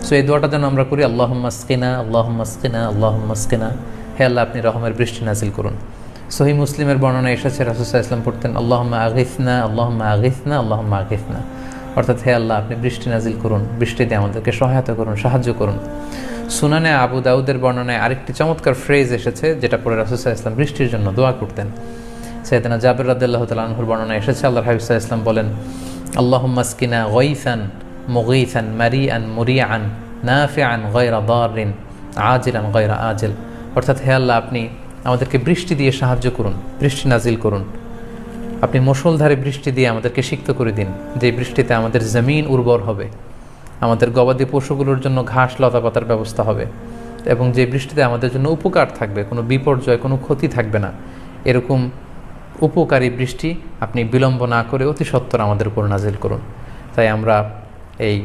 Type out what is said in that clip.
So এই দোয়াটা যেন আমরা করি, আল্লাহুম্মা আসকিনা আল্লাহুম্মা আসকিনা আল্লাহুম্মা আসকিনা, হে আল্লাহ আপনি রহমের বৃষ্টি নাজিল করুন। সহিহ মুসলিমের বর্ণনা এসেছে রাসূল সাল্লাল্লাহু আলাইহি ওয়াসাল্লাম পড়তেন আল্লাহুম্মা আগিসনা আল্লাহুম্মা আগিসনা আল্লাহুম্মা আগিসনা, অর্থাৎ হে আল্লাহ আপনি বৃষ্টি নাজিল করুন, বৃষ্টিতে আমাদেরকে সহায়তা করুন, সাহায্য করুন। সুনানে আবু দাউদের বর্ণনায় আরেকটি চমৎকার ফ্রেজ এসেছে যেটা পরে রাসূল সাল্লাল্লাহু আলাইহি ওয়াসাল্লাম বৃষ্টির জন্য দোয়া করতেন। সাইয়েদনা জাবের রাদিয়াল্লাহু তাআলা আনহুর বর্ণনায় এসেছে আল্লাহর হাবিব সাল্লাল্লাহু আলাইহি ওয়াসাল্লাম বলেন আল্লাহুম্মা আসকিনা গায়সান মুগীসান মারিআন মুরিআন নাফিআন গায়রা দাররিন আজিলান গায়রা আজিল, অর্থাৎ হে আল্লাহ আপনি আমাদেরকে বৃষ্টি দিয়ে সাহায্য করুন, বৃষ্টি নাজিল করুন, আপনি মুষলধারে বৃষ্টি দিয়ে আমাদেরকে সিক্ত করে দিন, যে বৃষ্টিতে আমাদের জমিন উর্বর হবে, আমাদের গবাদি পশুগুলোর জন্য ঘাস লতা পাতার ব্যবস্থা হবে, এবং যে বৃষ্টিতে আমাদের জন্য উপকার থাকবে, কোনো বিপর্যয় কোনো ক্ষতি থাকবে না, এরকম উপকারী বৃষ্টি আপনি বিলম্ব না করে অতি সত্বর আমাদের উপর নাজিল করুন। তাই আমরা এই